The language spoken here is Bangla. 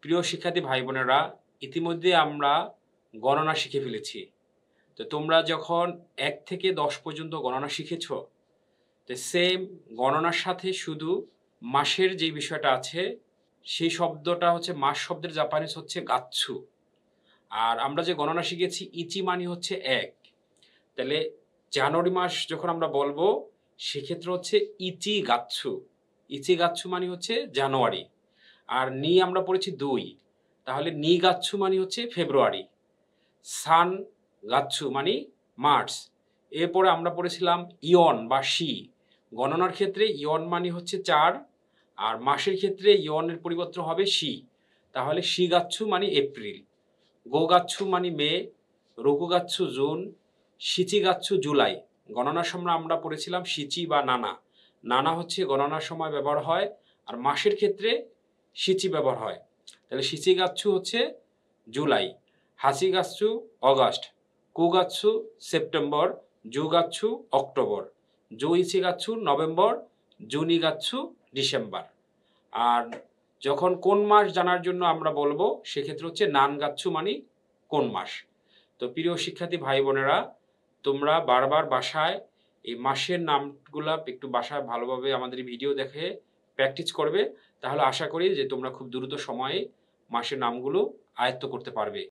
প্রিয় শিক্ষার্থী ভাই বোনেরা, ইতিমধ্যে আমরা গণনা শিখে ফেলেছি। তো তোমরা যখন ১ থেকে ১০ পর্যন্ত গণনা শিখেছ, তো সেম গণনার সাথে শুধু মাসের যে বিষয়টা আছে, সেই শব্দটা হচ্ছে মাস শব্দের জাপানিজ হচ্ছে গাচ্ছু। আর আমরা যে গণনা শিখেছি ইচি মানে হচ্ছে ১। তাহলে জানুয়ারি মাস যখন আমরা বলবো সেক্ষেত্রে হচ্ছে ইচি গাচ্ছু। ইচি গাচ্ছু মানে হচ্ছে জানুয়ারি। আর নি আমরা পড়েছি ২, তাহলে নি গাচ্ছু মানে হচ্ছে ফেব্রুয়ারি। সান গাচ্ছু মানে মার্চ। এরপরে আমরা পড়েছিলাম ইয়ন বা শি। গণনার ক্ষেত্রে ইয়ন মানে হচ্ছে ৪, আর মাসের ক্ষেত্রে ইয়নের পরিবর্তে হবে শি। তাহলে শি গাচ্ছু মানে এপ্রিল, গো গাচ্ছু মানে মে, রোকু গাচ্ছু জুন, শিচি গাচ্ছু জুলাই। গণনার সময় আমরা পড়েছিলাম শিচি বা নানা। নানা হচ্ছে গণনার সময় ব্যবহার হয়, আর মাসের ক্ষেত্রে শিচি ব্যবহার হয়। তাহলে শিচি গাচ্ছু হচ্ছে জুলাই, হাসি গাচ্ছু অগাস্ট, কু গাচ্ছু সেপ্টেম্বর, জু গাচ্ছু অক্টোবর, জুইচি গাচ্ছু নভেম্বর, জুনি গাচ্ছু ডিসেম্বর। আর যখন কোন মাস জানার জন্য আমরা বলবো সেক্ষেত্রে হচ্ছে নান গাচ্ছু মানে কোন মাস। তো প্রিয় শিক্ষার্থী ভাই বোনেরা, তোমরা বারবার বাসায় এই মাসের নামগুলা একটু বাসায় ভালোভাবে আমাদের ভিডিও দেখে প্র্যাকটিস করবে, তাহলে আশা করি যে তোমরা খুব দ্রুত সময়ে মাসের নামগুলো আয়ত্ত করতে পারবে।